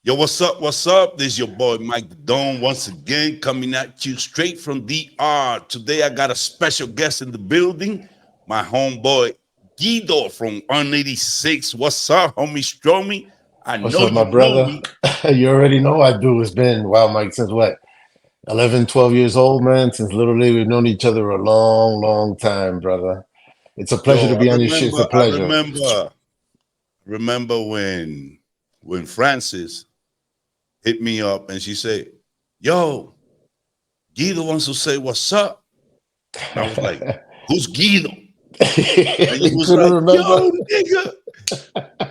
Yo, what's up? What's up? This is your boy Mike the Dome once again coming at you straight from DR. Today I got a special guest in the building, my homeboy Guido from 186. What's up, homie Stromy? I What's know up, my you know brother? me. You already know I do. It's been, wow, Mike, since what, 11, 12 years old, man? Since literally we've known each other a long, long time, brother. It's a pleasure to Yo, be on your shit. It's a I pleasure. remember when Francis hit me up and she said, "Yo, Guido wants to say what's up." And I was like, "Who's Guido?" And he You was couldn't like, remember? "Yo, nigga,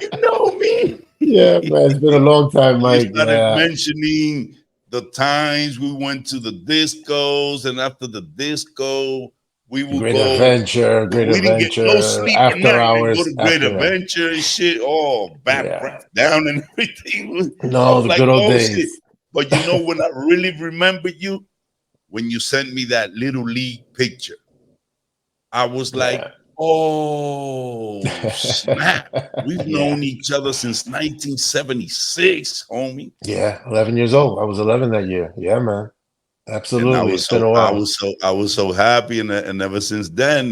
you know me." Yeah, man. It's been a long time, You Mike. started Yeah. mentioning the times we went to the discos, and after the disco, we would Great go. adventure, great We didn't get no adventure. sleep at After night and go hours, to Great after that. Adventure and shit. Oh, back Yeah. crack down and everything. I No, was the like, good old oh shit. days. But you know when I really remember you? When you sent me that little league picture. I was like, Yeah. oh snap. We've Yeah. known each other since 1976, homie. Yeah. 11 years old. I was 11 that year. Yeah, man. And Absolutely. It's been a while. I was so happy, and ever since then,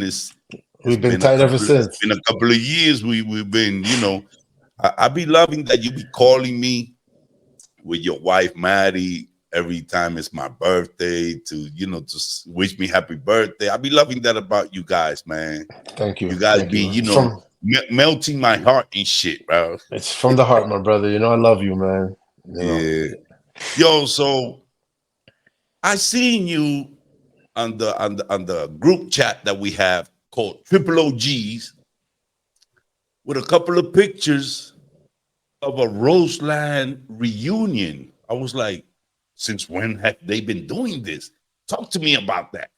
We've been tight ever it's since. been a couple of years. We've been, I be loving that you be calling me with your wife Maddie every time it's my birthday to wish me happy birthday. I be loving that about you guys, man. Thank you. You guys Thank be, you. It's from melting my heart and shit, bro. it's from the heart, my brother. You know I love you, man. You know. Yeah. Yo, so I seen you on the group chat that we have called Triple OGs with a couple of pictures of a Roseland reunion. I was like, since when have they been doing this? Talk to me about that.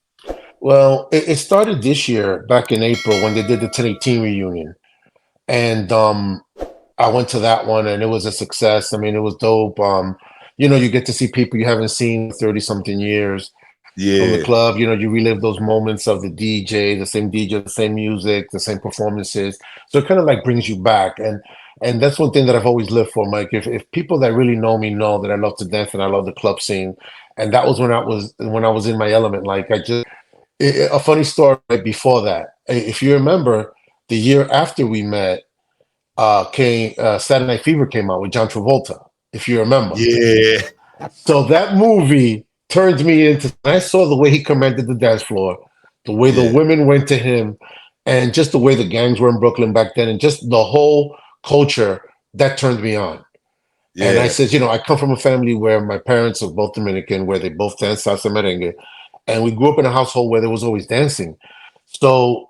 Well, it started this year, back in April, when they did the 1018 reunion. And I went to that one and it was a success. I mean, it was dope. You get to see people you haven't seen in 30 something years from the Yeah, club. You relive those moments of the DJ, the same music, the same performances. So it kind of like brings you back. And that's one thing that I've always lived for, Mike. If people that really know me know that I love to dance and I love the club scene. And that was when I was in my element. Like a funny story right before that. If you remember, the year after we met, came Saturday Night Fever came out with John Travolta. If you remember, yeah, so that movie turned me into. I saw the way he commanded the dance floor, the way the yeah, women went to him, and just the way the gangs were in Brooklyn back then, and just the whole culture that turned me on. And I yeah, said, I come from a family where my parents are both Dominican, where they both dance salsa merengue, and we grew up in a household where there was always dancing. So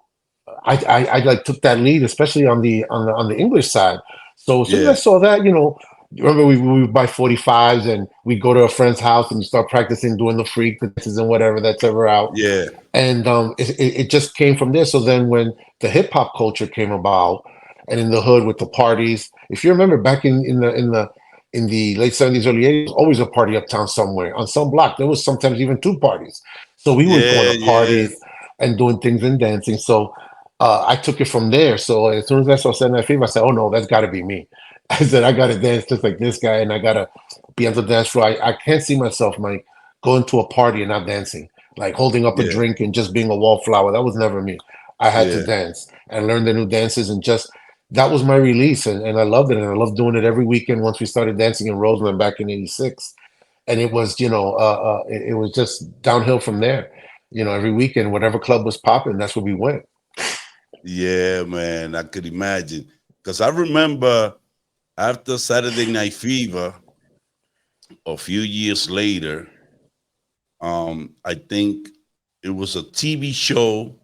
I like took that lead, especially on the English side. So as soon as I yeah, saw that, you remember we would buy 45s and we go to a friend's house and you start practicing doing the freak dances and whatever that's ever out. yeah, And it just came from there. So then when the hip hop culture came about and in the hood with the parties, if you remember back in the late 70s, early 80s, always a party uptown somewhere on some block. There was sometimes even two parties. So we were going yeah, to yeah, parties and doing things and dancing. So I took it from there. So as soon as I saw Saturday Night Fever, I said, "Oh no, that's got to be me." I said, "I got to dance just like this guy, and I got to be on the dance floor." I can't see myself, Mike, going to a party and not dancing, like holding up a yeah, drink and just being a wallflower. That was never me. I had to yeah, dance and learn the new dances, and just that was my release, and I loved it, and I loved doing it every weekend. Once we started dancing in Roseland back in '86, and it was, it was just downhill from there. Every weekend, whatever club was popping, that's where we went. yeah, man. I could imagine because I remember after Saturday Night Fever, a few years later, I think it was a TV show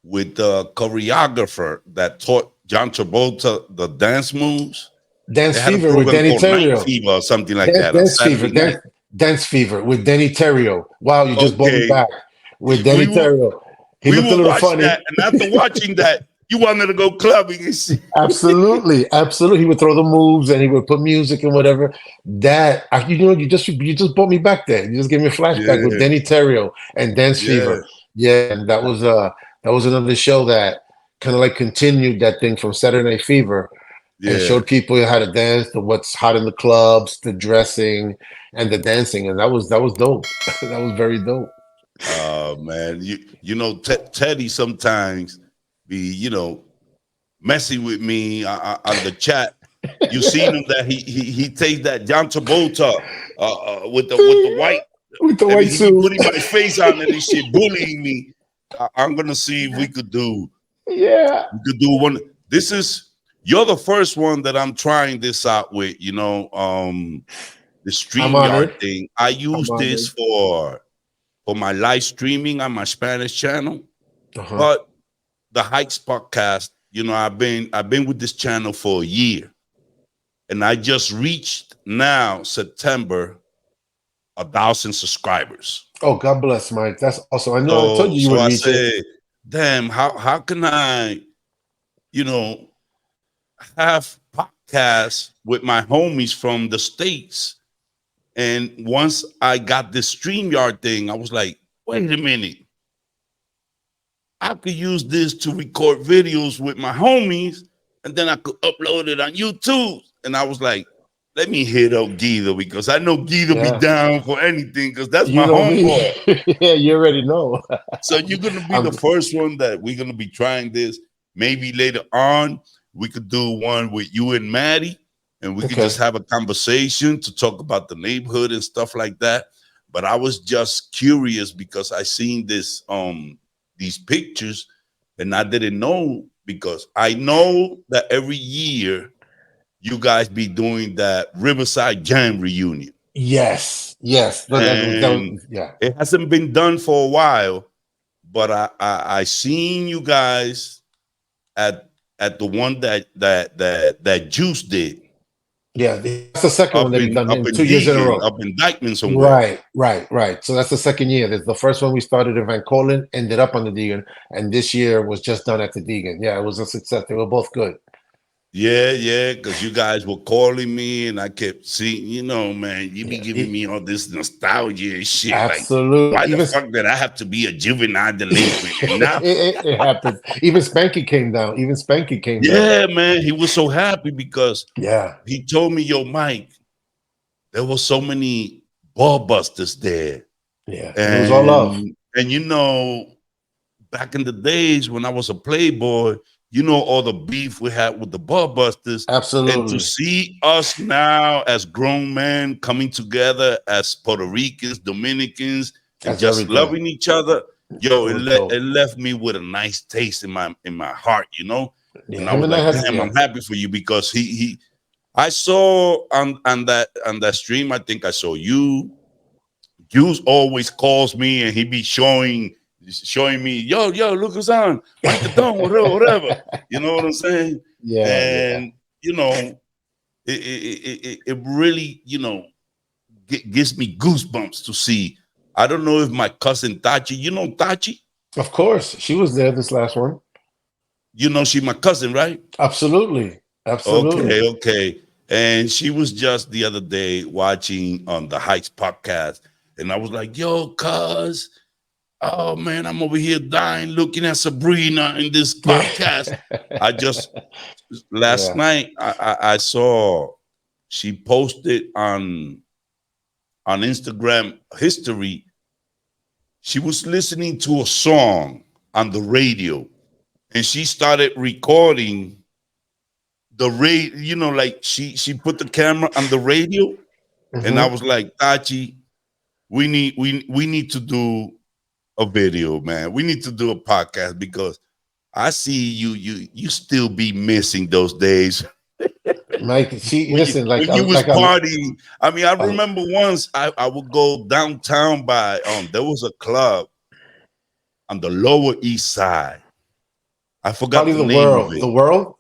with the choreographer that taught John Travolta the dance moves. Dance They had a Fever with program Danny called Night Terrio. Fever or something like Dance, that on Dance Fever. Saturday night. Dance Fever with Danny Terrio. Wow, you just brought me Okay, back with we Danny will Terrio. He we looked a will little watch funny. that, and after watching that, you wanted to go clubbing and shit. Absolutely, absolutely. He would throw the moves and he would put music and whatever. You just brought me back there. You just gave me a flashback with Yeah, Danny Terrio and Dance yeah, Fever. Yeah, and that was another show that kind of like continued that thing from Saturday Night Fever. and Yeah. showed people how to dance, to what's hot in the clubs, the dressing, and the dancing, and that was dope. That was very dope. Man, you know, Teddy sometimes be, messing with me on the chat. You seen him that he takes that John Travolta with the white. With the I white mean, he be suit. putting my face on it and shit, bullying me. I'm gonna see if Yeah, we could do one. This is you're the first one that I'm trying this out with. The I'm StreamYard honored. thing. I I'm use this honored. for my live streaming on my Spanish channel, Uh-huh. but the Heights podcast. I've been with this channel for a year, and I just reached now September 1,000 subscribers. Oh, God bless, Mike. That's awesome. I know. I told So you you so would I reach it. said, damn, how can I, you know, have podcasts with my homies from the States? And once I got this StreamYard thing, I was like, wait a minute. I could use this to record videos with my homies, and then I could upload it on YouTube. And I was like, let me hit up Guido because I know Guido be Yeah, down for anything because that's you my know me. homeboy. Yeah, you already know. So you're gonna be the I'm. first one that we're gonna be trying this. Maybe later on we could do one with you and Maddie, and we could just Okay. have a conversation to talk about the neighborhood and stuff like that. But I was just curious because I seen these pictures and I didn't know because I know that every year you guys be doing that Riverside Jam reunion. Yes, yes. And Yeah. it hasn't been done for a while, but I seen you guys at the one that Juice did Yeah, that's the second one up that he's in done up in in 2 years in a Deegan, row. up in Dykeman somewhere. Right, right, right. So that's the second year. There's the first one we started in Van Cortlandt, ended up on the Deegan, and this year was just done at the Deegan. Yeah, it was a success. They were both good. Yeah, yeah, because you guys were calling me and I kept seeing, man, you be Yeah, giving me all this nostalgia and shit. Like, why absolutely. the fuck did I have to be a juvenile delinquent? And now, It happens. Even Spanky came down. Even Spanky came down. yeah, man, he was so happy because Yeah, he told me, yo, Mike, there were so many ball busters there. yeah. And it was all love. And back in the days when I was a playboy, all the beef we had with the ball busters. And to Absolutely. see us now as grown men coming together as Puerto Ricans, Dominicans, and That's just everything. loving each other, It yo, was it dope. left me with a nice taste in my heart. Yeah, And I him was and I like, had, damn, yeah, I'm happy for you because he I saw on that stream, I think I saw you. Juice always calls me and he be showing me, yo, look who's on, Mike the Don, whatever, whatever. You know what I'm saying? yeah, yeah. And it really, gives me goosebumps to see. I don't know if my cousin Tachi, Tachi, Of course, she was there this last one. she my cousin, right? Absolutely, absolutely. Okay, okay. And she was just the other day watching on the Heights podcast, and I was like, "Yo, cuz, oh man, I'm over here dying looking at Sabrina in this podcast." I just last Yeah. night I saw she posted on Instagram history. She was listening to a song on the radio, and she started recording the radio, like she put the camera on the radio, and I Hmm. was like, Tachi, we need to do a video, man. We need to do a podcast because I see you still be missing those days Mike, she when you listen like when you was like partying. I mean, I a remember once I would go downtown by there was a club on the Lower East Side. I forgot probably the the name of world, it.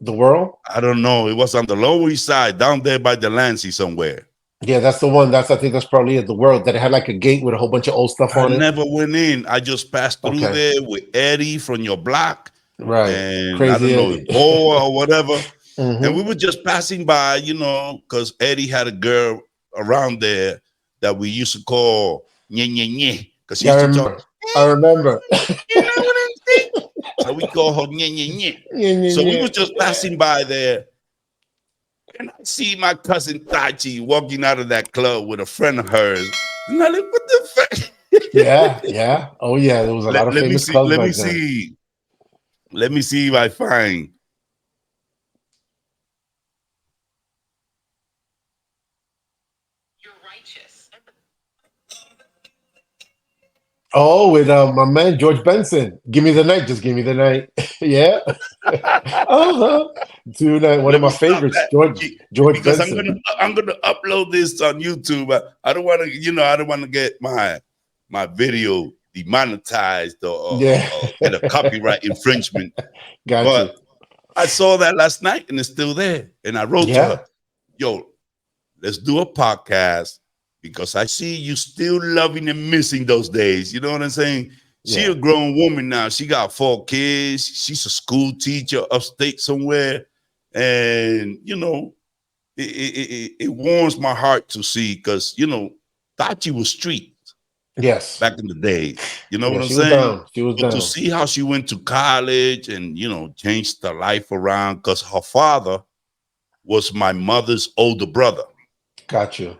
the world. I don't know. It was on the Lower East Side, down there by the Lancy somewhere. Yeah, that's the one. I think that's probably it. The world that it had like a gate with a whole bunch of old stuff I on it. never went in. I just passed through Okay, there with Eddie from your block, right. and I Crazy don't know Eddie. if Boa or whatever. And we Hmm. were just passing by, because Eddie had a girl around there that we used to call nye nye nye, because she Yeah, I used to talk. remember. I remember. You know what I'm saying? So we call her nye nye nye. Yeah, yeah, So we yeah. was just passing by there, And I see my cousin Tachi walking out of that club with a friend of hers. And I'm like, what the fuck? Yeah, yeah. Oh yeah, there was a lot of Let me famous see. clubs Let me back then. see. Let me see if I find. Oh, with my man George Benson. Give me the night, just give me the night. Yeah. Uh-huh. Tonight, one of Let me my stop favorites, that George because Benson. I'm gonna upload this on YouTube. I don't want to, I don't want to get my video demonetized Yeah. or get a copyright infringement. Got you. But I saw that last night and it's still there. And I wrote to her, Yeah. "Yo, let's do a podcast because I see you still loving and missing those days." You know what I'm saying? She Yeah. a grown woman now. She got 4 kids. She's a school teacher upstate somewhere, and it warms my heart to see because Tachi was street Yes. back in the days. You know Yeah, what I'm she was saying? down. She was But to down. see how she went to college and changed her life around because her father was my mother's older brother. Got you.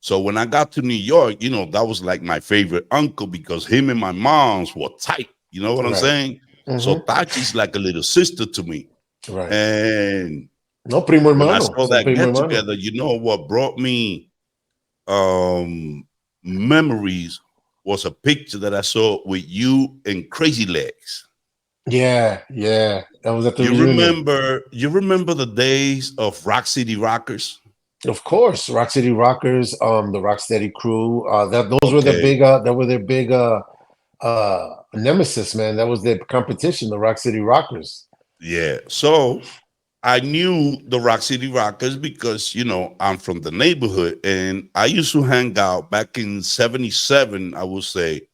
So when I got to New York, that was like my favorite uncle because him and my mom's were tight. You know what I'm Right. saying? So Mm-hmm. Tachi's like a little sister to me. Right. And No, primo when I hermano. saw Son that primo get hermano. together, what brought me memories was a picture that I saw with you and Crazy Legs. Yeah, yeah. That was at the You reunion. remember you remember the days of Rock City Rockers? Of course, Rock City Rockers, the Rocksteady crew. That those were the Okay. big. That were their big nemesis, man. That was their competition. The Rock City Rockers. Yeah. So I knew the Rock City Rockers because, I'm from the neighborhood and I used to hang out back in 77, I would say,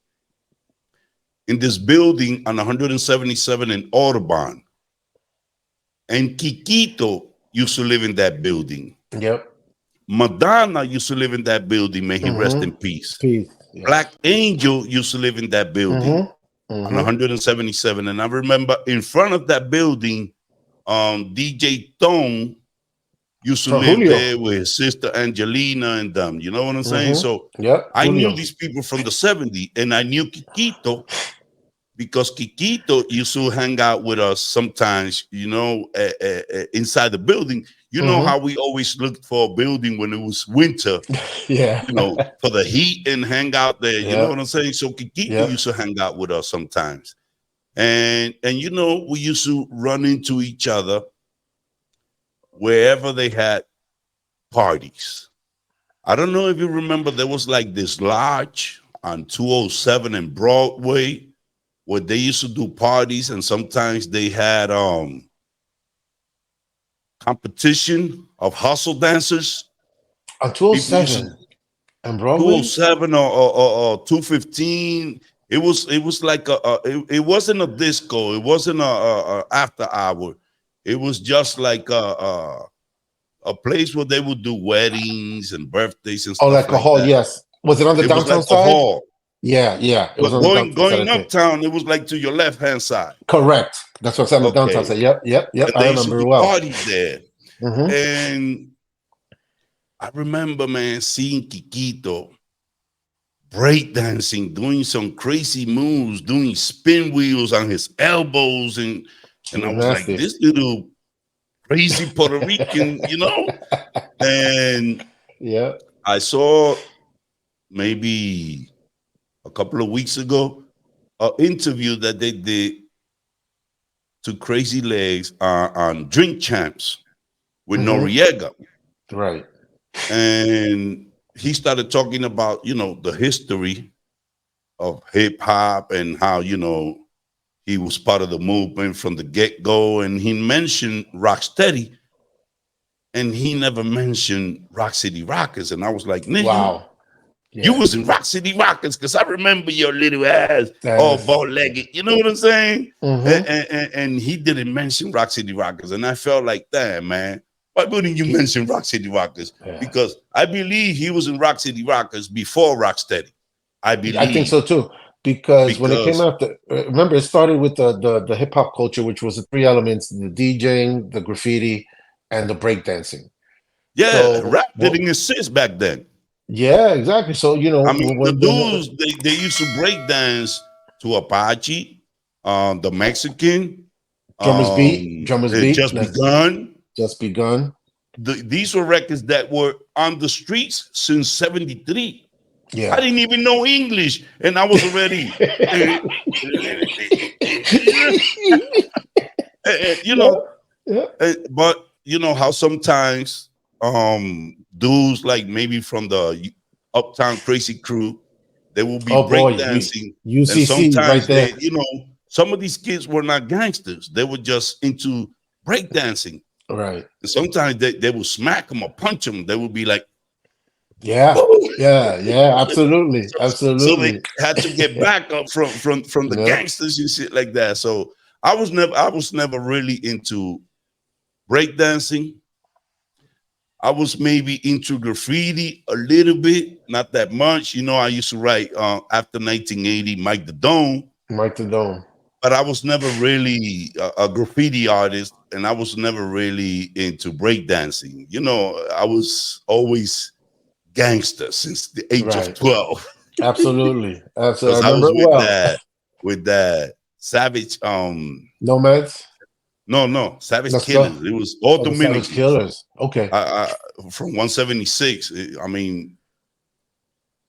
in this building on 177 in Audubon. And Kikito used to live in that building. Yep. Madonna used to live in that building. May he rest Mm-hmm. in peace. Peace. Black Yes. Angel used to live in that building Mm-hmm. on Mm-hmm. 177. And I remember in front of that building, DJ Tone used to live Julio. there with his sister Angelina and them. You know what I'm saying? Mm-hmm. So Yep. I knew Julio. these people from the 70s, and I knew Kikito because Kikito used to hang out with us sometimes, inside the building. You know Mm-hmm. how we always looked for a building when it was winter, Yeah. for the heat and hang out there. You know what Yep. I'm saying? So Kikito Yep. used to hang out with us sometimes. And we used to run into each other wherever they had parties. I don't know if you remember, there was like this lodge on 207 and Broadway where they used to do parties, and sometimes they had competition of hustle dancers. On People used to 207 and Broadway. 207 or 215. It was like it wasn't a disco. It wasn't a after hour. It was just like a place where they would do weddings and birthdays and Oh, stuff like a like hall. that. Yes. Was it on the It was like downtown a side? hall. Yeah. Yeah. It was But on the going downtown side, I going think. uptown, it was like to your left hand side. Correct. That's what's on the downtown Okay, side. Yep. Yep. Yep. and I they used to remember do it well. parties there. Mm-hmm. And I remember, man, seeing Kikito breakdancing, doing some crazy moves, doing spin wheels on his elbows, He and I was was like, nasty. this little crazy Puerto Rican. And Yeah. I saw maybe a couple of weeks ago an interview that they did to Crazy Legs on Drink Champs with Mm-hmm. Noriega. Right. And he started talking about, the history of hip hop and how, he was part of the movement from the get go. And he mentioned Rocksteady and he never mentioned Rock City Rockers. And I was like, nigga, Wow. you Yeah. was in Rock City Rockers because I remember your little ass all That's. bow legged. You know what I'm saying? And, Mm-hmm. and he didn't mention Rock City Rockers. And I felt like, damn, man, why wouldn't you mention Rock City Rockers? Yeah. Because I believe he was in Rock City Rockers before Rocksteady. I I think believe so too. Because when it came because out, remember it started with the hip hop culture, which was the three elements: the DJing, the graffiti, and the breakdancing. Yeah, So rap didn't exist back then. yeah, exactly. So I mean, the when dudes they used to break dance to Apache, the Mexican, drummers beat, Just that's Begun. just begun. These were records that were on the streets since '73. I Yeah. didn't even know English, and I was already, you Yeah, know. yeah. But you know how sometimes dudes like maybe from the Uptown Crazy Crew, they will be Oh boy, breakdancing, and UCC right sometimes there. they, some of these kids were not gangsters. They were just into breakdancing. Right. And sometimes they will smack them or punch them. They would be like, Yeah. "Woo!" Yeah. Yeah. Absolutely. So they Absolutely. had to get back up from the Yeah. gangsters and shit like that. So I was never really into breakdancing. I was maybe into graffiti a little bit, not that much. I used to write after 1980, Mike the Dome, Mike the Dome. but I was never really a graffiti artist, and I was never really into breakdancing. I was always gangster since the age of Right. 12 Absolutely. Absolutely. because I I remember was it with well. that Savage. Nomads. No, Savage Let's go. Killers. It was all Oh, the Savage Dominicans. Killers. Okay. From 176. I mean,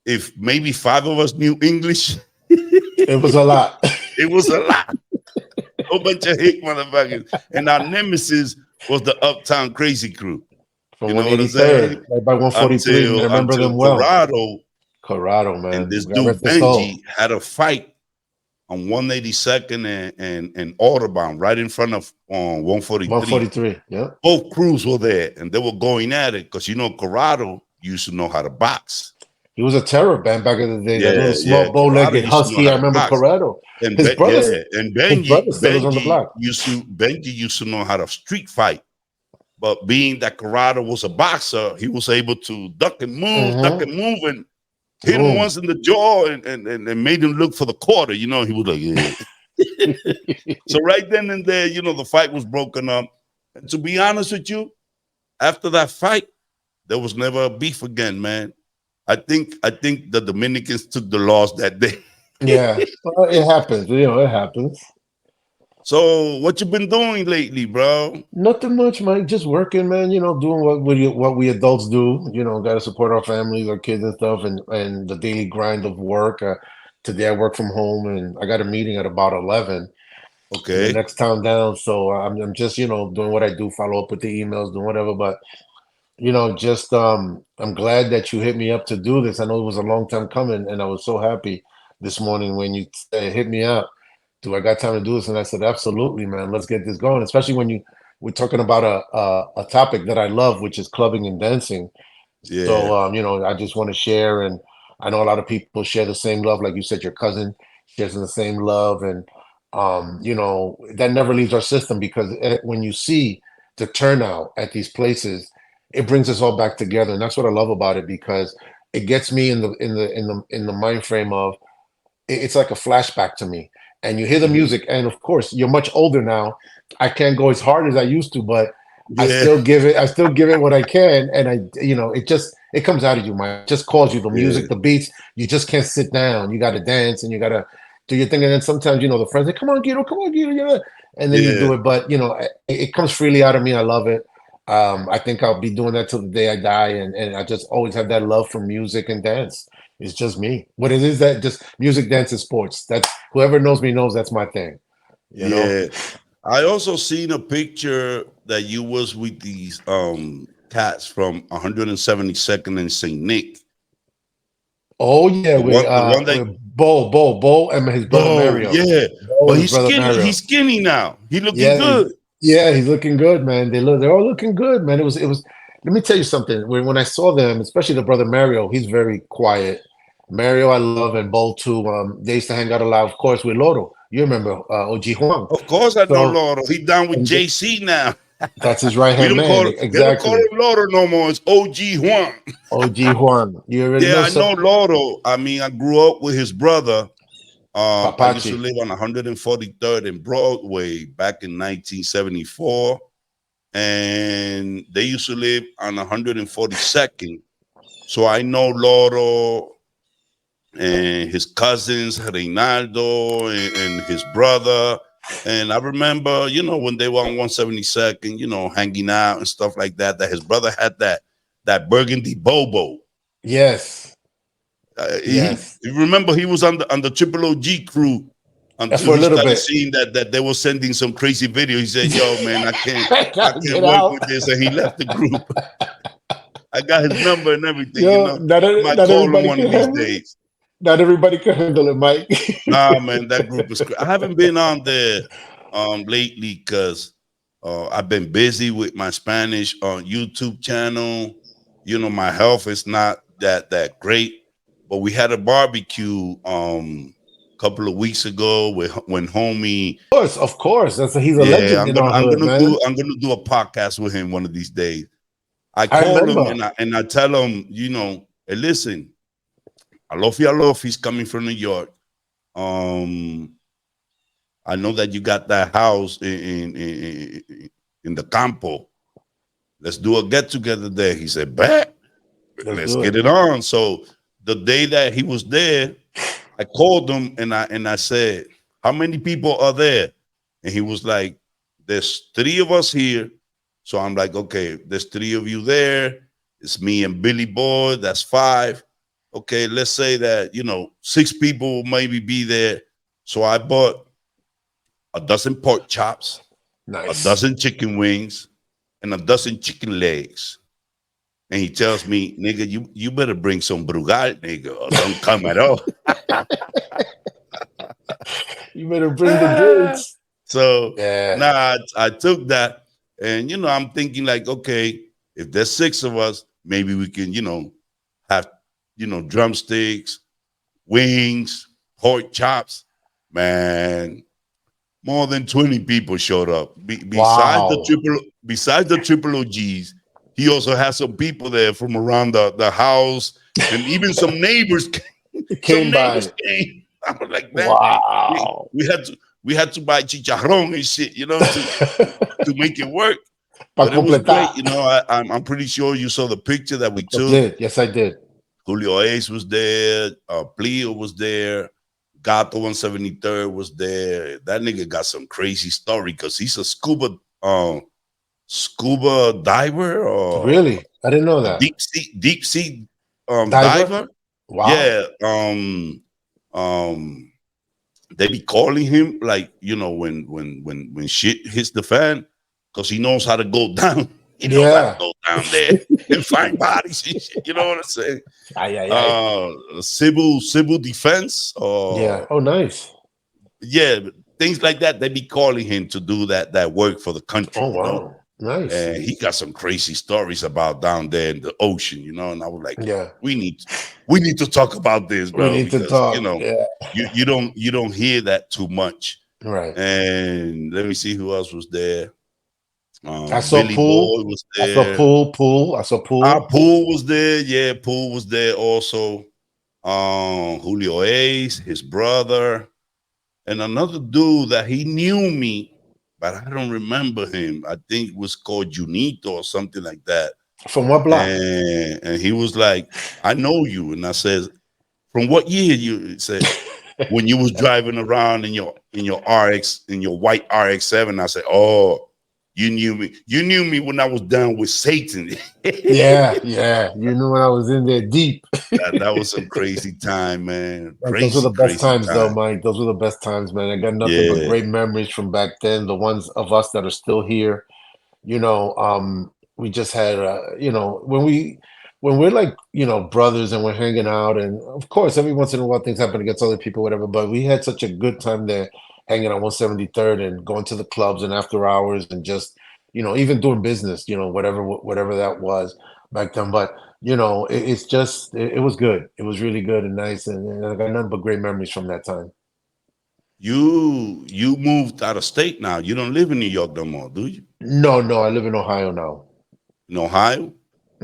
if maybe five of us knew English, It was a lot. it was a lot. A bunch of hick motherfuckers. And our nemesis was the Uptown Crazy Crew. From You know what I'm saying? 183rd, right by 143. Man, I Until remember until them well. Corrado Corrado, and man. this God dude rest his soul. Benji had a fight on 182nd and Audubon, right in front of 143. 143. Yeah. Both crews were there, and they were going at it because Corrado used to know how to box. He was a terror man back in the day. That little Yeah, yeah. small Corrado bow-legged used to know husky. how I to remember box. Corrado. And His brother, and his brother Benji, still is on the block. Benji used to know how to street fight. But being that Corrado was a boxer, he was able to duck and move, and hit him Boom. once in the jaw and made him look for the quarter. He was like, yeah. So right then and there, the fight was broken up. And to be honest with you, after that fight, there was never a beef again, man. I think the Dominicans took the loss that day. Yeah. Well, it happens. It happens. So what you been doing lately, bro? Nothing much, Mike. Just working, man. Doing what we adults do. Got to support our families, our kids, and stuff, and the daily grind of work. Today I work from home, and I got a meeting at about 11 in the Okay. next town down. So I'm just doing what I do, follow up with the emails, doing whatever. But just I'm glad that you hit me up to do this. I know it was a long time coming, and I was so happy this morning when you said, hit me up. Do I got time to do this? And I said, absolutely, man. Let's get this going. Especially when we're talking about a topic that I love, which is clubbing and dancing. Yeah. So I just want to share, and I know a lot of people share the same love. Like you said, your cousin shares the same love, and that never leaves our system because when you see the turnout at these places, it brings us all back together, and that's what I love about it because it gets me in the mind frame of it's like a flashback to me. And you hear the Mhm. music, and of course, you're much older now. I can't go as hard as I used to, but I Yeah. still give it. I still give it what I can, and it comes out of you, man. It just calls you. The Yeah. music, the beats. You just can't sit down. You got to dance, and you got to do your thing. And then sometimes, the friends say, "Come on, Guido, come on, Guido," and then you Yeah. do it. But it comes freely out of me. I love it. I think I'll be doing that till the day I die, and I just always have that love for music and dance. It's just me. What it is that just music, dance, and sports. That's whoever knows me knows that's my thing. You know. Yeah. I also seen a picture that you was with these cats from 172nd and St. Nick. Oh yeah, The one that with Bo, and his brother Bo, Mario. yeah. Bo But and his he's brother skinny. Mario. He's skinny now. He looking Yeah, good. yeah, he's looking good, man. They're all looking good, man. It was. Let me tell you something. When I saw them, especially the brother Mario, he's very quiet. Mario, I love, and Bo too. They used to hang out a lot, of course, with Loro. You remember OG Juan? Of course I know So Loro. He down with and JC now. that's his right We hand don't man. call it, they don't call Exactly. him Loro no more. It's OG Juan. OG Juan. You already Yeah, know. I So know Loro. I mean, I grew up with his brother. I used to Papachi. live on 143rd and Broadway back in 1974. and they used to live on 142nd. So I know Loro and his cousins, Reinaldo, and his brother. And I remember, when they were on 172nd, hanging out and stuff like that, that his brother had that burgundy Bobo. Yes. He Yes. you remember he was on the Triple OG crew until For a he little started bit. seeing that they were sending some crazy video. He said, "Yo, man, I I gotta can't get work out. with this," and he left the group. I got his number and everything. Yo, I might not call him everybody one can of these handle it. days. Not everybody can handle it, Mike. Nah, man, that group is. I haven't been on there lately because I've been busy with my Spanish YouTube channel. My health is not that great, but we had a barbecue couple of weeks ago with when homie. Of course. He's a Yeah, legend in our hood, man. I'm gonna do a podcast with him one of these days. I I call him remember. and I tell him, hey, listen, Alofi, coming from New York. Um, I know that you got that house in the campo. Let's do a get together there. He said, bet. Let's Let's do get it. it on. So the day that he was there, I called him and I said, how many people are there? And he was like, there's 3 of us here. So I'm like, okay, there's 3 of you there. It's me and Billy Boy. That's 5. Okay, let's say that, 6 people will maybe be there. So I bought a dozen pork chops, a Nice. dozen chicken wings, and a dozen chicken legs. And he tells me, nigga, you better bring some Brugal, nigga, or don't come at all. You better bring the drinks. So Yeah. nah, I took that, and I'm thinking like, okay, if there's 6 of us, maybe we can, have drumsticks, wings, pork chops. Man, more than 20 people showed up. Wow. Besides the triple OGs, he also has some people there from around the house, and even some neighbors came. It Some came neighbors by. came. I was like, man, Wow. we had to buy chicharrón and shit, to make it work. Para But it was great, completar. I'm pretty sure you saw the picture that we I took. did. Yes, I did. Julio Ace was there, Plio was there, Gato 173rd was there. That nigga got some crazy story because he's a scuba diver or Really? I didn't know a that. deep sea Diver? diver. Wow. Yeah. Um they be calling him like, when shit hits the fan, because he knows how to go down. He knows how to Yeah. go down there and find bodies and shit. You know what I'm saying? Ay, ay, ay. Civil defense, Yeah. or Oh, nice. yeah, things like that. They be calling him to do that work for the country, Oh, wow. Nice. and he got some crazy stories about down there in the ocean, and I was like, Yeah. we need to talk about this, We bro, need to because talk. Yeah. you don't hear that too much. Right. And let me see who else was there. I saw Billy Pool. Boy was I saw there. Pool. I saw Pool. Pool was there. Yeah, Pool was there also. Julio Ace, his brother, and another dude that he knew me, but I don't remember him. I think it was called Junito or something like that. From what block? And he was like, I know you. And I said, from what year? You said, when you was driving around in your RX, in your white RX-7. I said, oh, you knew me. You knew me when I was down with Satan. Yeah. Yeah. You knew when I was in there deep. That was some crazy time, man. Like, those were the best Crazy times, though, time. Mike. Those were the best times, man. I got nothing but Yeah. great memories from back then. The ones of us that are still here, we just had, when we're like, brothers and we're hanging out, and of course, every once in a while things happen against other people, whatever. But we had such a good time there, hanging on 173rd and going to the clubs and after hours and just, even doing business, whatever that was back then. But it's just it was good. It was really good and nice, and I got nothing but great memories from that time. You moved out of state now. You don't live in New York no more, do you? No, no, I live in Ohio now. In Ohio?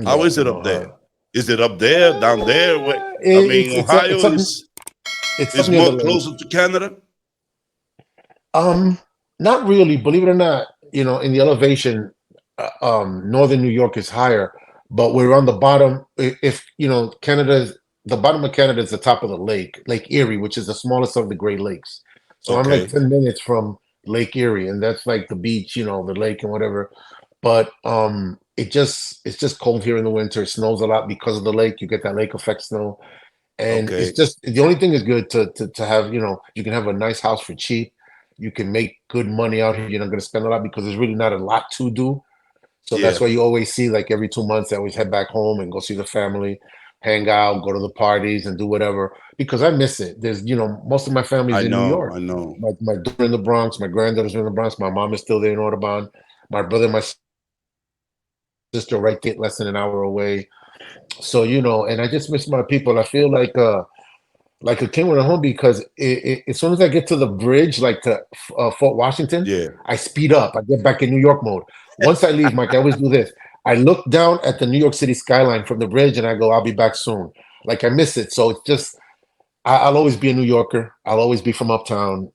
How Yeah, is it in up there? Ohio. Is it up there, down there? Where, I mean, It's Ohio up it's up is near the more lake. closer to Canada. Um, Not really. Believe it or not, in the elevation, northern New York is higher, but we're on the bottom. If you know, Canada's the bottom of Canada is the top of the lake, Lake Erie, which is the smallest of the Great Lakes. So I'm like Okay. 10 minutes from Lake Erie, and that's like the beach, you know, the lake and whatever. But it's just cold here in the winter. It snows a lot because of the lake. You get that lake effect snow, and it's Okay. just the only thing is good to have. You know, you can have a nice house for cheap. You can make good money out here. You're not going to spend a lot because there's really not a lot to do. So that's Yeah. why you always see, like every 2 months, I always head back home and go see the family, hang out, go to the parties, and do whatever because I miss it. There's, you know, most of my family's I in New know. York. I know. My daughter in the Bronx, my granddaughter's in the Bronx, my mom is still there in Audubon, my brother and my sister right there, less than an hour away. So, you know, and I just miss my people. I feel like a king when I'm home because as soon as I get to the bridge, like to Fort Washington, Yeah. I speed up. I get back in New York mode. Once I leave, Mike, I always do this. I look down at the New York City skyline from the bridge and I go, I'll be back soon. Like I miss it. So it's just, I'll always be a New Yorker. I'll always be from uptown,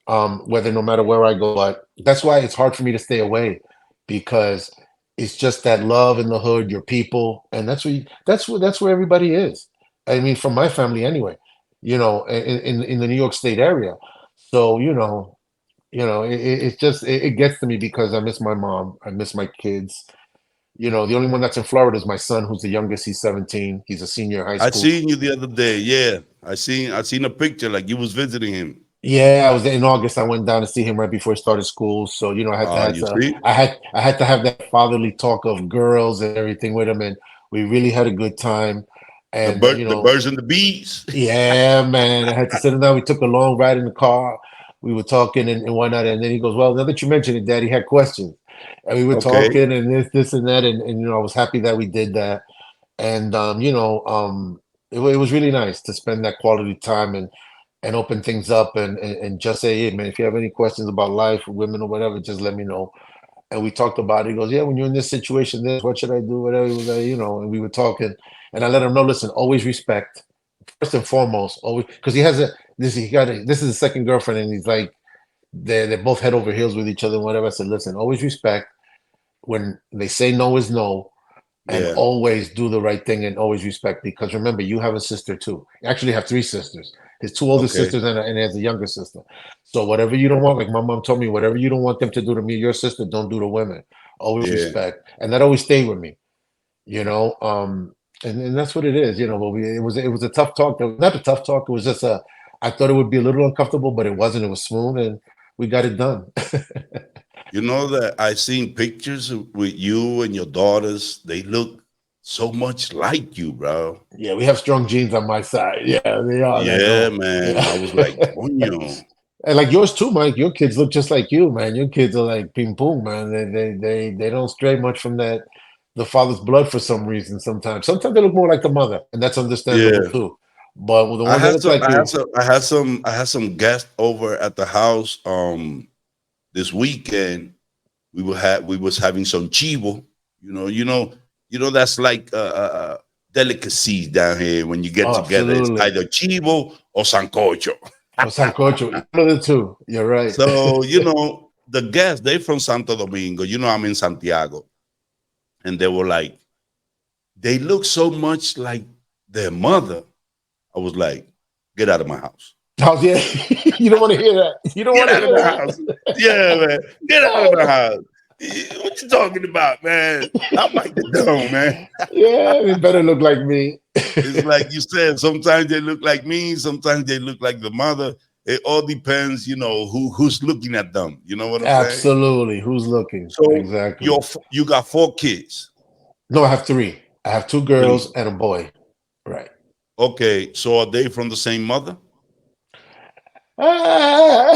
whether no matter where I go. But that's why it's hard for me to stay away because it's just that love in the hood, your people, and that's where everybody is. I mean, from my family anyway, you know, in the New York State area. So it's just it gets to me because I miss my mom, I miss my kids. You know, the only one that's in Florida is my son, who's the youngest. He's 17. He's a senior in high I school. seen you the other day. Yeah. I seen a picture like you was visiting him. Yeah, I was in August. I went down to see him right before he started school. So, you know, You see? I had to have that fatherly talk of girls and everything with him, and we really had a good time. And The birds and the bees. yeah, man, I had to sit him down. We took a long ride in the car. We were talking and whatnot, and then he goes, "Well, now that you mentioned it, Dad, he had questions." And we were Okay. talking and this and that, and you know, I was happy that we did that. And it was really nice to spend that quality time and open things up and just say, hey man, if you have any questions about life or women or whatever, just let me know. And we talked about it. He goes, yeah, when you're in this situation, this, what should I do? Whatever. He was like, you know, and we were talking, and I let him know, listen, always respect first and foremost, always because this is his second girlfriend, and he's like they're both head over heels with each other and whatever. I said, listen, always respect when they say no is no, and Yeah. always do the right thing and always respect because remember you have a sister too. You actually have three sisters, his two older Okay. sisters and he has a younger sister. So whatever you don't want, like my mom told me, whatever you don't want them to do to me, your sister, don't do to women. Always Yeah. respect, and that always stayed with me, you know. And that's what it is, you know. But it was a tough talk. Not a tough talk, it was just a I thought it would be a little uncomfortable, but it wasn't. It was smooth and we got it done. You know that I seen pictures with you and your daughters. They look so much like you, bro. Yeah, we have strong genes on my side. Yeah, they are. Like, Yeah, oh, man. yeah. I was like, coño. And like yours too, Mike. Your kids look just like you, man. Your kids are like ping pong, man. They don't stray much from that the father's blood for some reason. Sometimes they look more like the mother, and that's understandable Yeah. too. But with the I ones that had look some like I had you, some I had some guests over at the house this weekend. We was having some chivo. That's like delicacies down here when you get oh, together. It's absolutely. either chivo or sancocho. Or sancocho, one of the two. You're right. So, the guests, they from Santo Domingo. I'm in Santiago. And they were like, they look so much like their mother. I was like, get out of my house. Oh yeah, you don't want to hear that. You don't Get want to out of hear the that. house. Yeah, man. Get out of the house. What you talking about, man? I'm like the dumb, man. Yeah, they better look like me. It's like you said, sometimes they look like me, sometimes they look like the mother. It all depends, who's looking at them. You know what I'm saying? Absolutely. Who's looking? So Exactly. you got 4 kids. No, I have three. I have two girls 3. and a boy. Right. Okay, so are they from the same mother? Ah,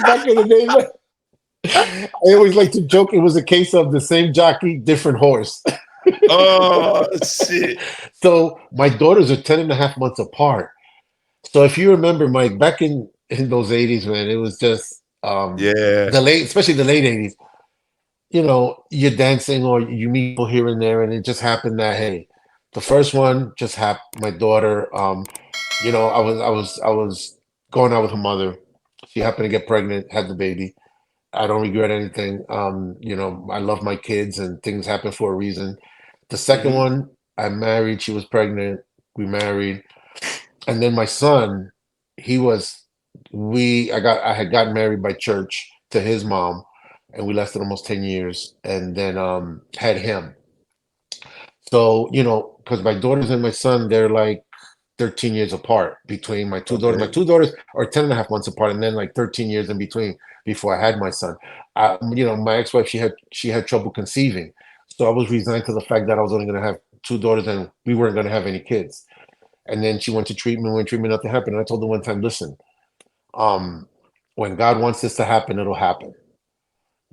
back in the day, man, I always like to joke it was a case of the same jockey, different horse. Oh shit. So my daughters are 10 and a half months apart. So if you remember, Mike, back in those 80s, man, it was just Yeah. especially the late 80s, you know, you're dancing or you meet people here and there, and it just happened that, hey, the first one just happened, my daughter, I was going out with her mother. She happened to get pregnant, had the baby. I don't regret anything. I love my kids and things happen for a reason. The second Mm-hmm. one, I married, she was pregnant, we married. And then my son, he was I had gotten married by church to his mom, and we lasted almost 10 years, and then had him. So, because my daughters and my son, they're like 13 years apart between my two daughters. My Okay. two daughters are 10 and a half months apart, and then like 13 years in between before I had my son. My ex-wife, she had trouble conceiving. So I was resigned to the fact that I was only going to have two daughters and we weren't going to have any kids. And then she went treatment, nothing happened. And I told her one time, listen, um, when God wants this to happen, it'll happen.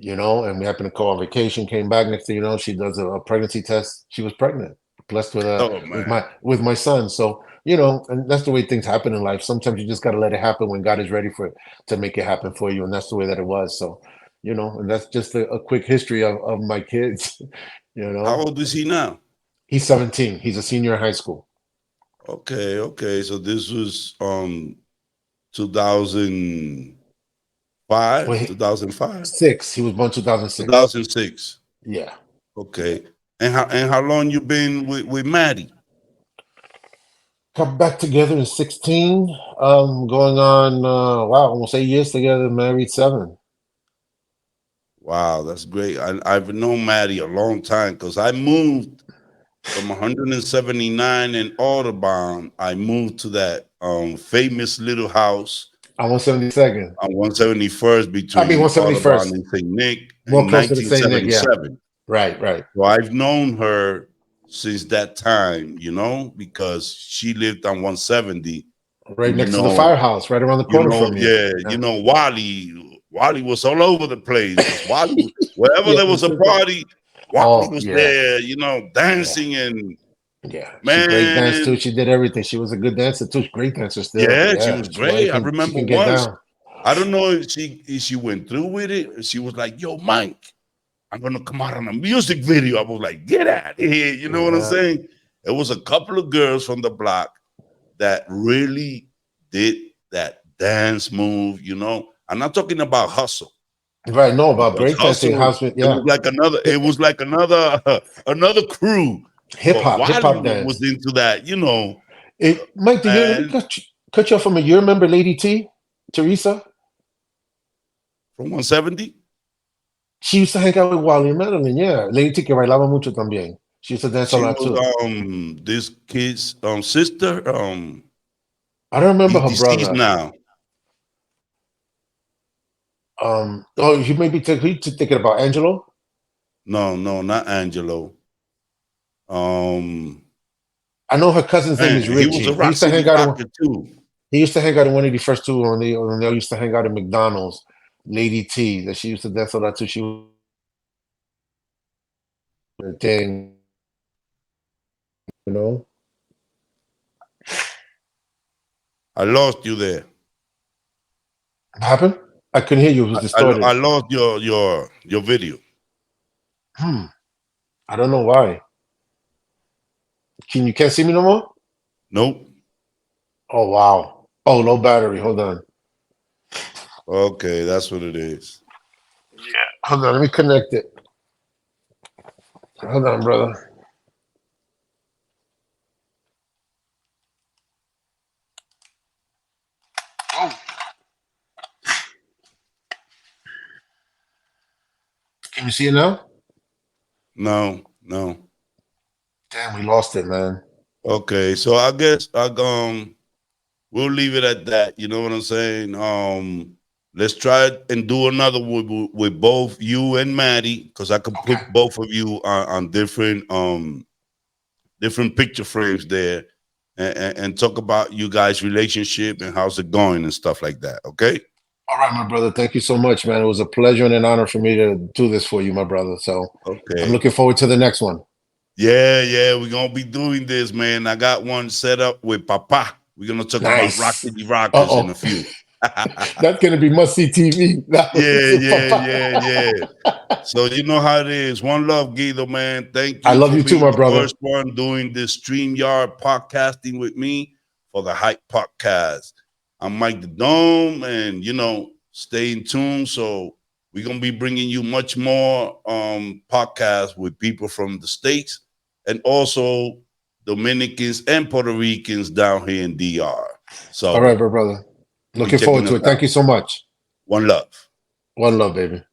And we happened to go on vacation, came back, next thing you know, she does a pregnancy test. She was pregnant, blessed with a Oh with man. my son. So, and that's the way things happen in life. Sometimes you just gotta let it happen when God is ready for it to make it happen for you. And that's the way that it was. So, and that's just a quick history of my kids, you How know. old is he now? He's 17. He's a senior in high school. Okay, okay. So this was 2005, Well, 2005, he was born 2006. 2006. Yeah. Yeah. Okay. And how long you been with Maddie? Got back together in 16. Going on, wow, almost 8 years together, married 7. Wow, that's great. I've known Maddie a long time because I moved from 179 in Audubon. I moved to that famous little house I 172nd. on 171st I mean between Audubon 171st. and St. Nick More in closer to St. Nick, yeah. 1977. Right, right. So I've known her since that time, because she lived on 170. Right And next to the firehouse, right around the corner from you. yeah, Yeah. Wally was all over the place because wherever Yeah, there was this a is the, party, Wally oh, was yeah, there, yeah, dancing and yeah. She break danced too. man, She did everything. She was a good dancer too. Great dancer still. yeah, she Yeah, was well, great. I she remember can get once, down. I don't know if she went through with it. She was like, "Yo, Mike, I'm gonna come out on a music video." I was like, "Get out of here!" You know what I'm Yeah. saying? It was a couple of girls from the block that really did that dance move. I'm not talking about hustle Right. No, about because breakdancing, hustle. house, It yeah. was like another. It Hip was like another crew. But hip hop Wally was dance. into that. Mike, let me Man, cut you off from a. You remember Lady T, Teresa? from 170. She used to hang out with Wally and Madeline. Yeah, Lady T que bailaba mucho también. She used to dance a She lot too. was this kid's sister. I don't remember He's her deceased brother. now. Oh, you may be thinking about Angelo. No, no, not Angelo. Um, I know her cousin's name is man, he was a Richie. He Rock used to City hang out in. rocker too. He used to hang out in 181st too. When they used to hang out in McDonald's. Lady T, that she used to dance a lot too. She was a thing, you know. I lost you there. What happened? I couldn't hear you. It was I distorted. lost your video. Hmm. I don't know why. Can't see me no more? Nope. Oh wow. Oh, low battery. Hold on. Okay, that's what it is. Hold on. Let me connect it. Hold on, brother. Oh, can you see it now? No, no. Damn, we lost it, man. Okay, so I guess we'll leave it at that. You know what I'm saying? Let's try it and do another with both you and Maddie, because I could Okay. put both of you on different picture frames there, and talk about you guys' relationship and how's it going and stuff like that. Okay. All right, my brother. Thank you so much, man. It was a pleasure and an honor for me to do this for you, my brother. So I'm Okay. looking forward to the next one. Yeah, yeah, we're gonna be doing this, man. I got one set up with Papa. We're gonna talk about Rock Nice. City Uh Rockers in a oh. few. That's gonna be must see TV. That was Yeah, yeah, yeah, yeah. Papa. So you know how it is. One love, Guido, man. Thank I you love for you too, being my the brother. first one doing this StreamYard podcasting with me for the Hype Podcast. I'm Mike the Dome, and stay in tune. So We're gonna be bringing you much more podcasts with people from the States and also Dominicans and Puerto Ricans down here in DR. All So right, brother. be Looking checking forward to us it. Thank out. you so much. One love. One love, baby.